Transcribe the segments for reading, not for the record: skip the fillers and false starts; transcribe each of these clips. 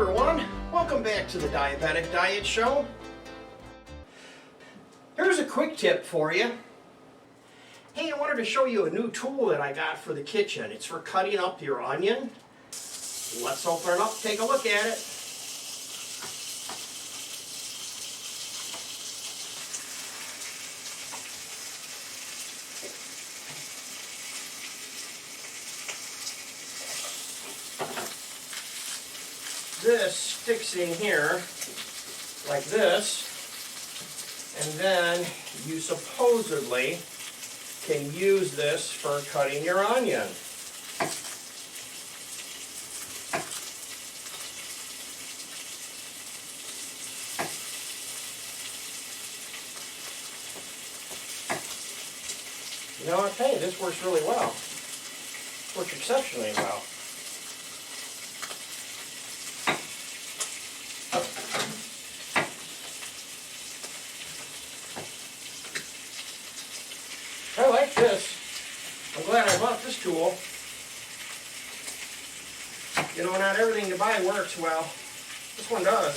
everyone, welcome back to the Diabetic Diet Show. Here's a quick tip for you. Hey, I wanted to show you a new tool that I got for the kitchen. It's for cutting up your onion. Let's open it up, take a look at it. This sticks in here like this, and then you supposedly can use this for cutting your onion. You know, I'll tell you, this works really well. Works exceptionally well. I like this. I'm glad I bought this tool. You know, not everything you buy works well. This one does.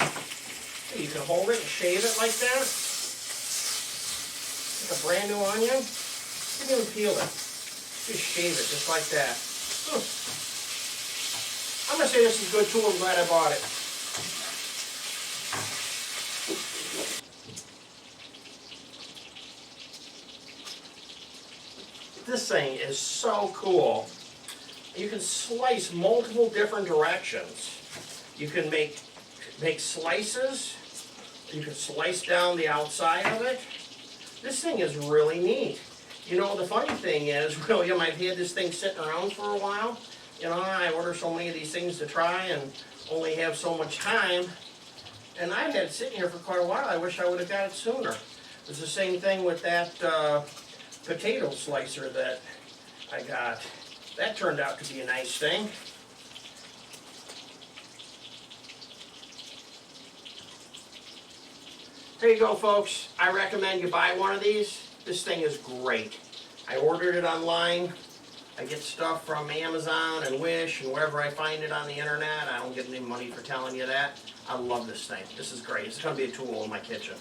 You can hold it and shave it like that. Like a brand new onion. You didn't even peel it. Just shave it just like that. I'm going to say this is a good tool. I'm glad I bought it. This thing is so cool. You can slice multiple different directions. You can make slices. You can slice down the outside of it. This thing is really neat. You know, the funny thing is, William, I've had this thing sitting around for a while. You know, I order so many of these things to try and only have so much time. And I've had it sitting here for quite a while. I wish I would have got it sooner. It's the same thing with that potato slicer that I got. That turned out to be a nice thing. There you go, folks. I recommend you buy one of these. This thing is great. I ordered it online. I get stuff from Amazon and Wish and wherever I find it on the internet. I don't get any money for telling you that. I love this thing. This is great. It's going to be a tool in my kitchen.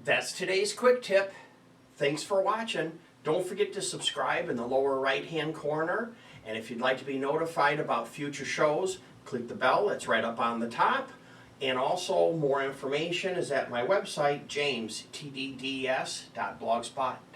That's today's quick tip. Thanks for watching. Don't forget to subscribe in the lower right-hand corner. And if you'd like to be notified about future shows, click the bell that's right up on the top. And also, more information is at my website, jamestdds.blogspot.com.